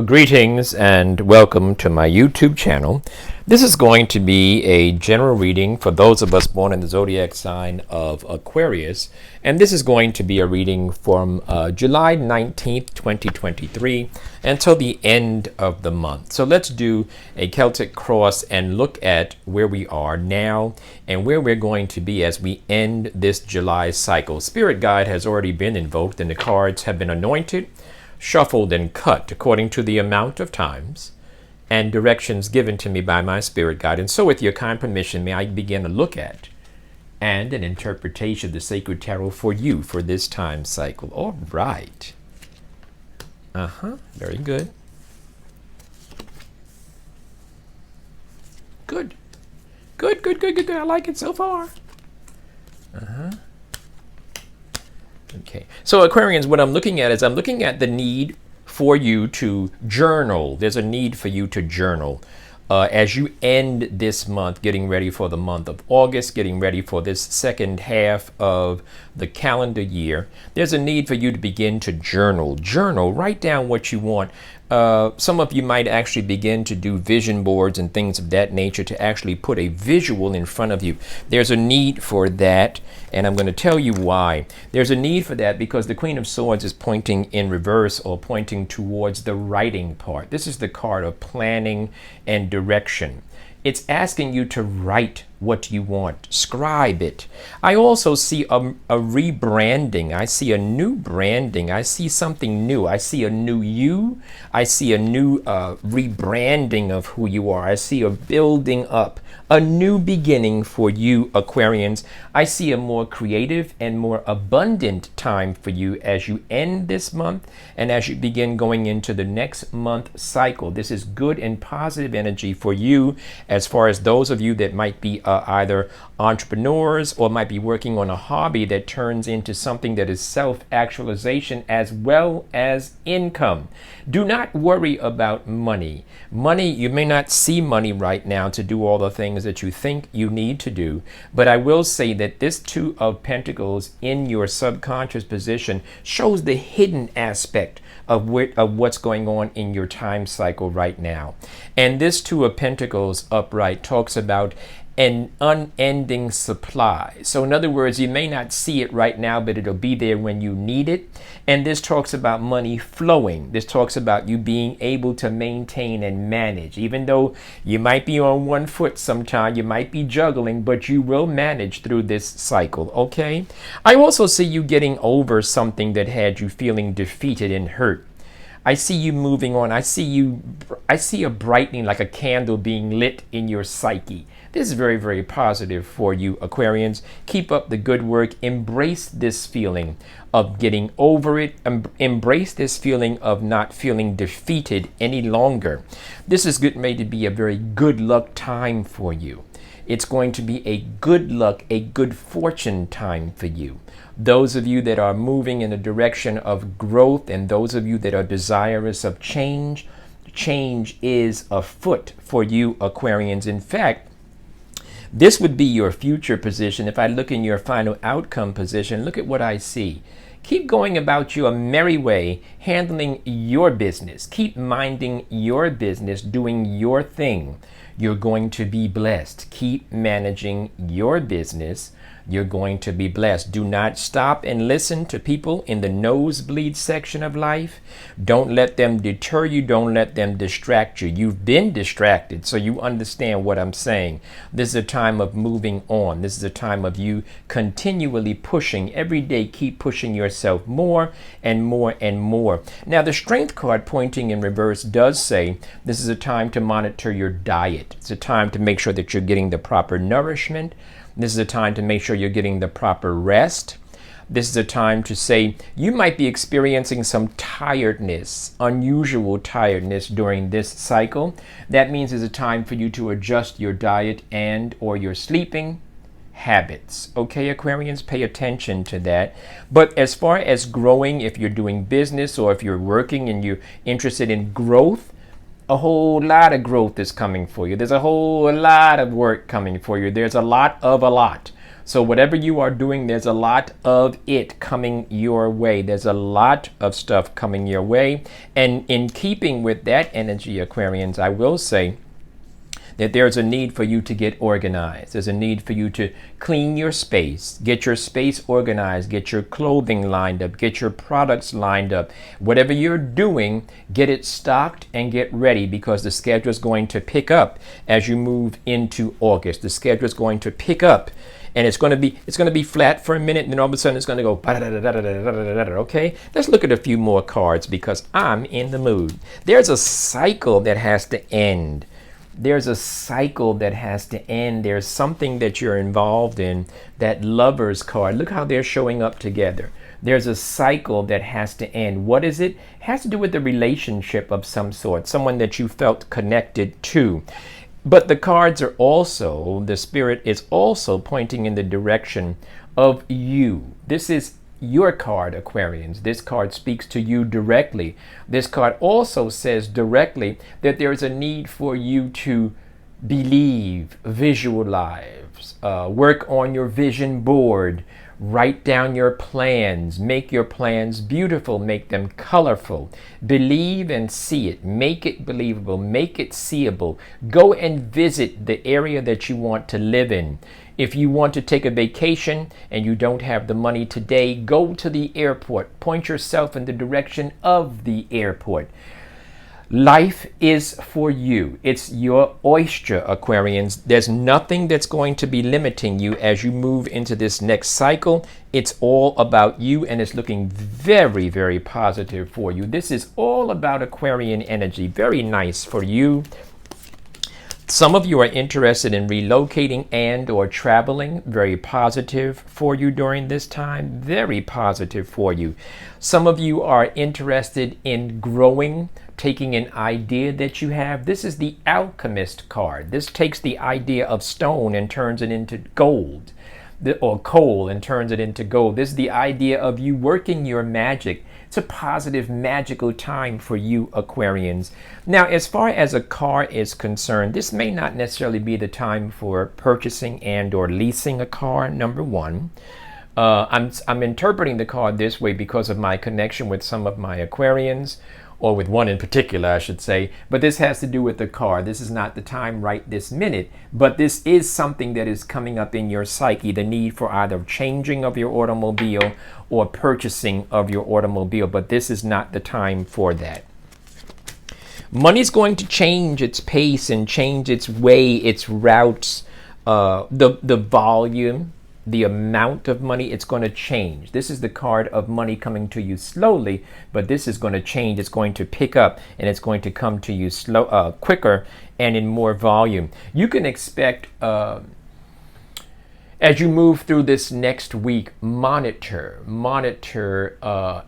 Greetings and welcome to my YouTube channel. This is going to be a general reading for those of us born in the zodiac sign of Aquarius, and this is going to be a reading from July 19th, 2023 until the end of the month. So let's do a Celtic cross and look at where we are now and where we're going to be as we end this July cycle. Spirit guide has already been invoked and the cards have been anointed, shuffled and cut according to the amount of times and directions given to me by my spirit guide. And so with your kind permission, may I begin to look at and an interpretation of the sacred tarot for you for this time cycle. All right. Very good. Good. Good. I like it so far. Okay, so Aquarians, what I'm looking at is I'm looking at the need for you to journal. There's a need for you to journal as you end this month, getting ready for the month of August, getting ready for this second half of the calendar year. There's a need for you to begin to journal. Write down what you want. Some of you might actually begin to do vision boards and things of that nature to actually put a visual in front of you. There's a need for that, and I'm going to tell you why. There's a need for that because the Queen of Swords is pointing in reverse or pointing towards the writing part. This is the card of planning and direction. It's asking you to write what you want, scribe it. I also see a rebranding. I see a new branding. I see something new. I see a new you. I see a new rebranding of who you are. I see a building up, a new beginning for you, Aquarians. I see a more creative and more abundant time for you as you end this month and as you begin going into the next month cycle. This is good and positive energy for you as far as those of you that might be either entrepreneurs or might be working on a hobby that turns into something that is self-actualization as well as income. Do not worry about money. Money, you may not see money right now to do all the things that you think you need to do, but I will say that this Two of Pentacles in your subconscious position shows the hidden aspect of what's going on in your time cycle right now. And this Two of Pentacles upright talks about an unending supply. So in other words, you may not see it right now, but it'll be there when you need it. And this talks about money flowing. This talks about you being able to maintain and manage. Even though you might be on one foot sometime, you might be juggling, but you will manage through this cycle, okay? I also see you getting over something that had you feeling defeated and hurt. I see you moving on. I see a brightening, like a candle being lit in your psyche. This is very, very positive for you, Aquarians. Keep up the good work. Embrace this feeling of getting over it. Embrace this feeling of not feeling defeated any longer. This is made to be a very good luck time for you. It's going to be a good luck, a good fortune time for you. Those of you that are moving in the direction of growth and those of you that are desirous of change, change is afoot for you, Aquarians. In fact, this would be your future position. If I look in your final outcome position, look at what I see. Keep going about your merry way, handling your business. Keep minding your business, doing your thing. You're going to be blessed. Keep managing your business. You're going to be blessed. Do not stop and listen to people in the nosebleed section of life. Don't let them deter you. Don't let them distract you. You've been distracted, so you understand what I'm saying. This is a time of moving on. This is a time of you continually pushing. Every day, keep pushing yourself more and more and more. Now, the Strength card pointing in reverse does say this is a time to monitor your diet. It's a time to make sure that you're getting the proper nourishment. This is a time to make sure you're getting the proper rest. This is a time to say you might be experiencing some tiredness, unusual tiredness during this cycle. That means it's a time for you to adjust your diet and or your sleeping habits. Okay, Aquarians, pay attention to that. But as far as growing, if you're doing business or if you're working and you're interested in growth, a whole lot of growth is coming for you. There's a whole lot of work coming for you. There's a lot of a lot. So whatever you are doing, there's a lot of it coming your way. There's a lot of stuff coming your way. And in keeping with that energy, Aquarians, I will say that there's a need for you to get organized. There's a need for you to clean your space, get your space organized, get your clothing lined up, get your products lined up. Whatever you're doing, get it stocked and get ready, because the schedule is going to pick up as you move into August. The schedule is going to pick up. And it's going to be flat for a minute, and then all of a sudden it's going to go okay? Let's look at a few more cards, because I'm in the mood. There's a cycle that has to end. There's a cycle that has to end. There's something that you're involved in. That Lovers card, look how they're showing up together. There's a cycle that has to end. What is it? It has to do with a relationship of some sort, someone that you felt connected to. But the cards are also, the spirit is also pointing in the direction of you. This is your card, Aquarians. This card speaks to you directly. This card also says directly that there is a need for you to believe, visualize, work on your vision board, write down your plans, make your plans beautiful, make them colorful, believe and see it, make it believable, make it seeable. Go and visit the area that you want to live in. If you want to take a vacation and you don't have the money today, go to the airport. Point yourself in the direction of the airport. Life is for you. It's your oyster, Aquarians. There's nothing that's going to be limiting you as you move into this next cycle. It's all about you, and it's looking very, very positive for you. This is all about Aquarian energy. Very nice for you. Some of you are interested in relocating and or traveling. Very positive for you during this time. Very positive for you. Some of you are interested in growing, taking an idea that you have. This is the Alchemist card. This takes the idea of stone and turns it into gold, or coal and turns it into gold. This is the idea of you working your magic. It's a positive, magical time for you, Aquarians. Now, as far as a car is concerned, this may not necessarily be the time for purchasing and or leasing a car, number one. I'm interpreting the card this way because of my connection with some of my Aquarians, or with one in particular, I should say. But this has to do with the car. This is not the time right this minute, but this is something that is coming up in your psyche, the need for either changing of your automobile or purchasing of your automobile. But this is not the time for that. Money's going to change its pace and change its way, its routes, the volume, the amount of money. It's going to change. This is the card of money coming to you slowly, but this is going to change. It's going to pick up, and it's going to come to you quicker and in more volume. You can expect, as you move through this next week, monitor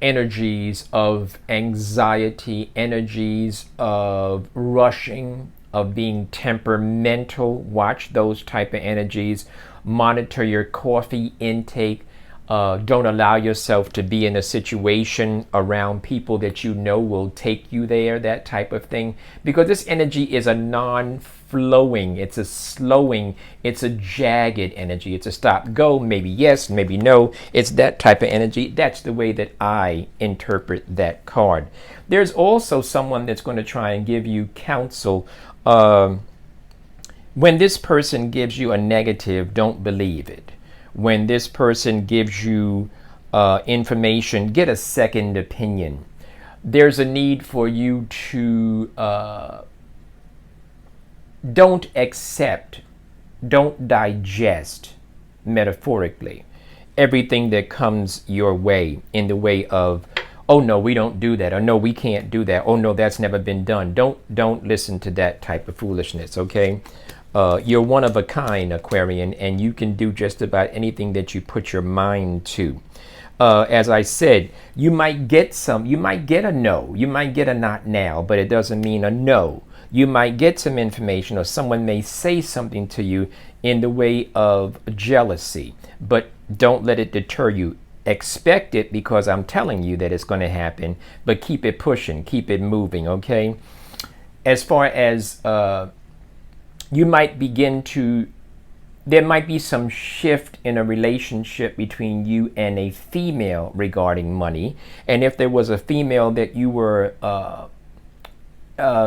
energies of anxiety, energies of rushing, of being temperamental. Watch those type of energies. Monitor your coffee intake. Don't allow yourself to be in a situation around people that you know will take you there, that type of thing. Because this energy is a non-flowing, it's a slowing, it's a jagged energy. It's a stop, go, maybe yes, maybe no. It's that type of energy. That's the way that I interpret that card. There's also someone that's going to try and give you counsel. When this person gives you a negative, don't believe it. When this person gives you information, get a second opinion. There's a need for you to don't accept, don't digest, metaphorically, everything that comes your way in the way of, oh no, we don't do that, or no, we can't do that, oh no, that's never been done. Don't listen to that type of foolishness, okay? You're one of a kind, Aquarian, and you can do just about anything that you put your mind to. As I said, you might get a no, you might get a not now, but it doesn't mean a no. You might get some information, or someone may say something to you in the way of jealousy, but don't let it deter you. Expect it, because I'm telling you that it's going to happen, but keep it pushing, keep it moving, okay? As far as you might begin to there might be some shift in a relationship between you and a female regarding money. And if there was a female that you were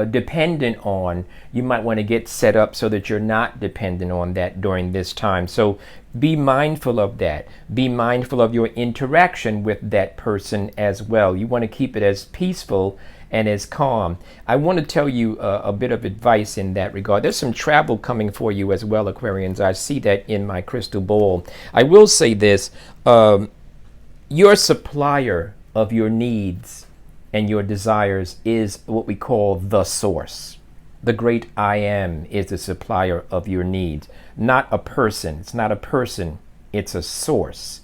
dependent on, you might want to get set up so that you're not dependent on that during this time. So be mindful of that. Be mindful of your interaction with that person as well. You want to keep it as peaceful and as calm. I want to tell you a bit of advice in that regard. There's some travel coming for you as well, Aquarians. I see that in my crystal ball. I will say this, your supplier of your needs and your desires is what we call the source. The great I am is the supplier of your needs, not a person. It's not a person, it's a source.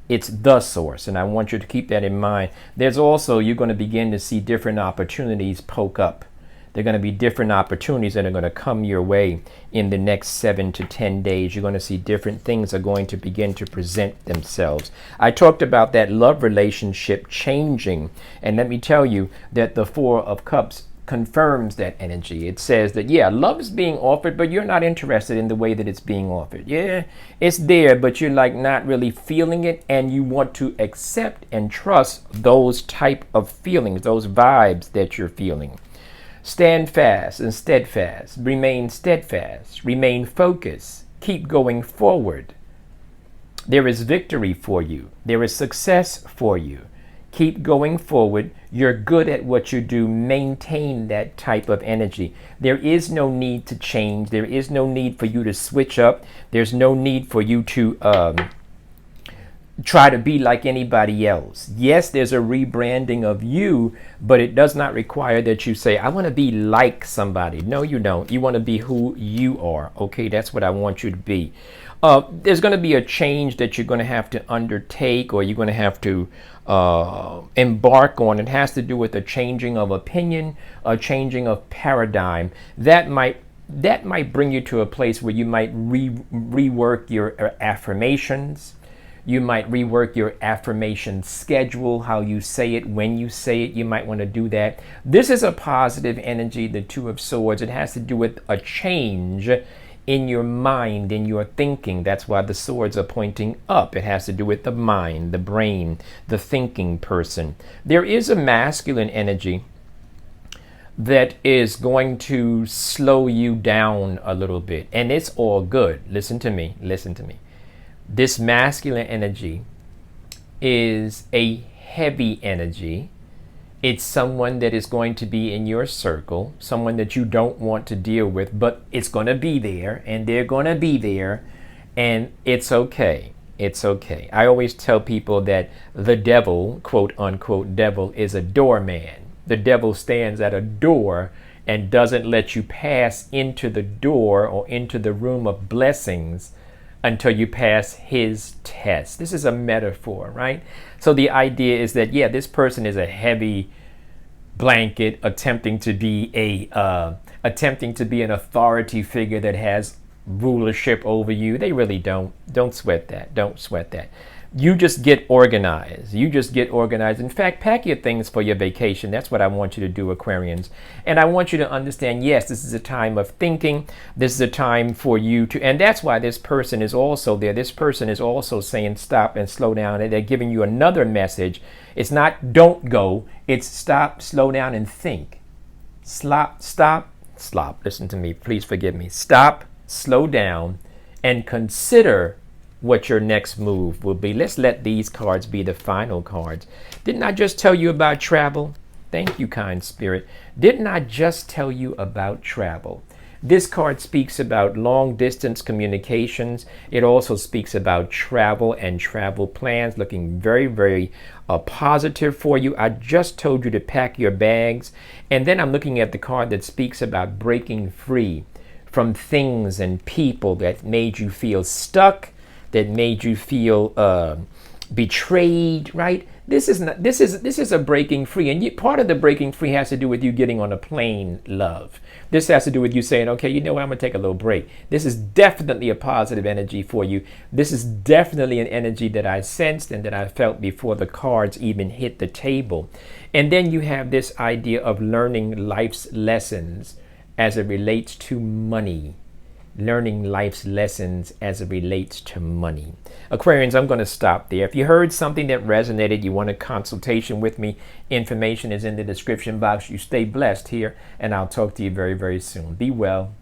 It's the source, and I want you to keep that in mind. There's also, you're going to begin to see different opportunities poke up. There are going to be different opportunities that are going to come your way in the next 7 to 10 days. You're going to see different things are going to begin to present themselves. I talked about that love relationship changing, and let me tell you that the Four of Cups confirms that energy. It says that, yeah, love is being offered, but you're not interested in the way that it's being offered. Yeah, it's there, but you're like not really feeling it, and you want to accept and trust those type of feelings, those vibes that you're feeling. Stand fast and steadfast. Remain steadfast. Remain focused. Keep going forward. There is victory for you. There is success for you. Keep going forward. You're good at what you do. Maintain that type of energy. There is no need to change. There is no need for you to switch up. There's no need for you to try to be like anybody else. Yes, there's a rebranding of you, but it does not require that you say, I want to be like somebody. No, you don't. You want to be who you are. Okay, that's what I want you to be. There's going to be a change that you're going to have to undertake, or you're going to have to embark on. It has to do with a changing of opinion, a changing of paradigm. That might bring you to a place where you might rework your affirmations. You might rework your affirmation schedule, how you say it, when you say it. You might want to do that. This is a positive energy, the Two of Swords. It has to do with a change in your mind, in your thinking. That's why the swords are pointing up. It has to do with the mind, the brain, the thinking person. There is a masculine energy that is going to slow you down a little bit, and it's all good. Listen to me. Listen to me. This masculine energy is a heavy energy. It's someone that is going to be in your circle, someone that you don't want to deal with, but it's going to be there, and they're going to be there, and it's okay. It's okay. I always tell people that the devil, quote unquote devil, is a doorman. The devil stands at a door and doesn't let you pass into the door or into the room of blessings until you pass his test. This is a metaphor, right? So the idea is that, yeah, this person is a heavy blanket attempting to be an authority figure that has rulership over you. They really don't. Don't sweat that. Don't sweat that. You just get organized. You just get organized. In fact, pack your things for your vacation. That's what I want you to do, Aquarians. And I want you to understand, yes, this is a time of thinking. This is a time for you to, and that's why this person is also there. This person is also saying stop and slow down. And they're giving you another message. It's not don't go. It's stop, slow down, and think. Stop. Listen to me. Please forgive me. Stop, slow down, and consider what your next move will be. Let's let these cards be the final cards. Didn't I just tell you about travel? Thank you, kind spirit. Didn't I just tell you about travel? This card speaks about long distance communications. It also speaks about travel and travel plans, looking very, very positive for you. I just told you to pack your bags. And then I'm looking at the card that speaks about breaking free from things and people that made you feel stuck, that made you feel betrayed, right? This is a breaking free, and part of the breaking free has to do with you getting on a plane, love. This has to do with you saying, okay, you know what, I'm gonna take a little break. This is definitely a positive energy for you. This is definitely an energy that I sensed and that I felt before the cards even hit the table. And then you have this idea of learning life's lessons as it relates to money. learning life's lessons as it relates to money. Aquarians, I'm going to stop there. If you heard something that resonated, you want a consultation with me, information is in the description box. You stay blessed here, and I'll talk to you very, very soon. Be well.